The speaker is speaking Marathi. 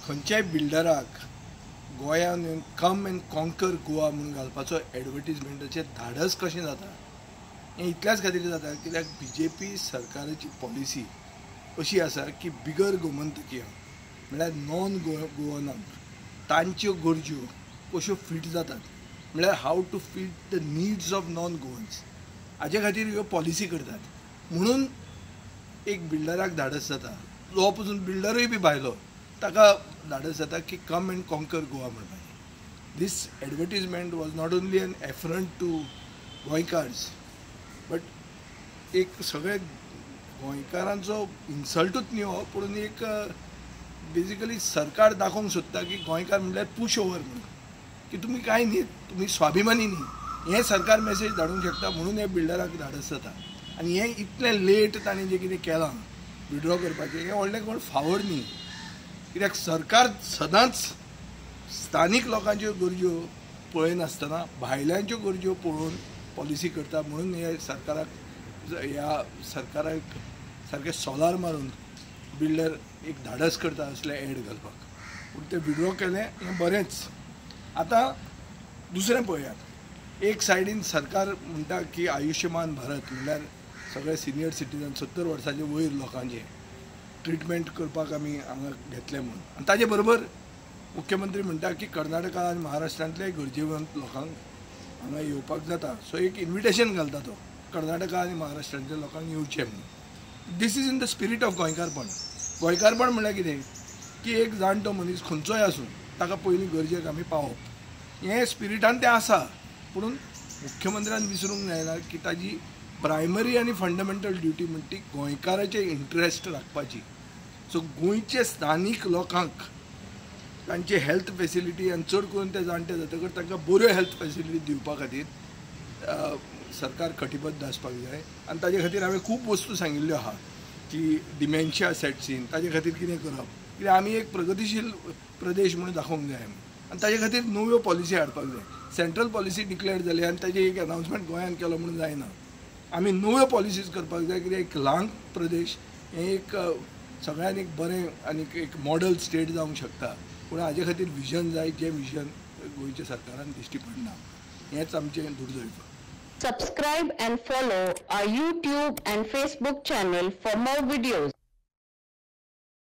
खंयच्याय बिल्डराक गोंयांत कम एंड कॉन्कर गोवा म्हणून घालपाचो एडवर्टिजमेंटाचें धाडस कशें जाता हें इतल्याच खातीर जाता कित्याक BJP सरकाराची पॉलिसी अशी आसा की बिगर गोमंतकीय म्हळ्यार नॉन गोवनांक तांच्यो गरज्यो कश्यो फीट जातात म्हळ्यार how to fit the needs of non Goans हाजे खातीर ह्यो पॉलिसी करतात म्हणून एक बिल्डराक धाडस जाता जो पसून बिल्डरूय बी भायलो ताका धाडस जाता की कम एंड कॉन्कर गोवा म्हणपाचें. This advertisement was not only an affront to Goenkars but एक सगळे गोंयकारांचो इन्सल्टूच न्ही हो पूण एक बेजिकली सरकार दाखोवंक सोदता की गोंयकार म्हणल्यार पुश ओवर म्हणून की तुमी कांय न्ही तुमी स्वाभिमानी न्ही हें सरकार मॅसेज धाडूंक शकता म्हणून हे बिल्डराक धाडस जाता. आनी हें इतलें लेट ताणें जें कितें केलां विड्रॉ करपाचें हें व्हडलें कोण फावोर न्ही कित्याक सरकार सदांच स्थानीक लोकांच्यो गरज्यो पळयनासतना भायल्यांच्यो गरज्यो पळोवन पॉलिसी करता म्हणून हे सरकाराक ह्या सरकाराक सारकें सोलार मारून बिल्डर एक धाडस करता असले एड घालपाक पूण तें विड्रॉ केलें हें बरेंच. आतां दुसरें पळयात एक सायडीन सरकार म्हणटा की आयुश्यमान भारत म्हणल्यार सगळे सिनियर सिटीजन 70 वर्सांचे वयर लोकांचे ट्रिटमेंट करपाक आमी हांगा घेतले म्हणून आनी ताजे बरोबर मुख्यमंत्री म्हणटा की कर्नाटका आनी महाराष्ट्रांतले गरजेवंत लोकांक हांगा येवपाक जाता सो एक इन्विटेशन घालता तो कर्नाटका आनी महाराष्ट्रांतल्या लोकांक येवचें म्हणून. This is in the spirit of गोंयकारपण. गोंयकारपण म्हळ्यार कितें की एक जाणटो मनीस खंयचोय आसूं ताका पयलीं गरजेक आमी पावोवप हें स्पिरिटान तें आसा पूण मुख्यमंत्र्यान विसरूंक जायना की ताजी प्रायमरी आनी फंडमेंटल ड्युटी म्हणटा ती गोंयकाराचे इंट्रस्ट राखपाची. सो गोंयचे स्थानीक लोकांक तांचे हेल्थ फेसिलिटी आनी चड करून ते जाणटे जातकच तांकां बऱ्यो हेल्थ फेसिलिटी दिवपा खातीर सरकार कटिबद्ध आसपाक जाय आनी ताजे खातीर हांवें खूब वस्तू सांगिल्ल्यो आहा की डिमेन्शिया सेट्स इन ताजे खातीर कितें करप कित्याक आमी एक प्रगतीशील प्रदेश म्हणून दाखोवंक जाय आनी ताजे खातीर नव्यो पॉलिसी हाडपाक जाय. सेंट्रल पॉलिसी डिक्लेअर जाली आनी ताजे एक अनावन्समेंट गोंयांत केलो म्हणून जायना. आमी नव्यो पॉलिसीज करपाक जाय कित्याक एक ल्हान प्रदेश हें एक सगळ्यांनी एक बरें आनी एक मॉडल स्टेट जावंक शकता पूण हाजे खातीर विजन जाय जें विजन गोंयच्या सरकारान दिश्टी पडना हेंच आमचें दुर्दैव. Subscribe and follow our YouTube and Facebook channel for more videos.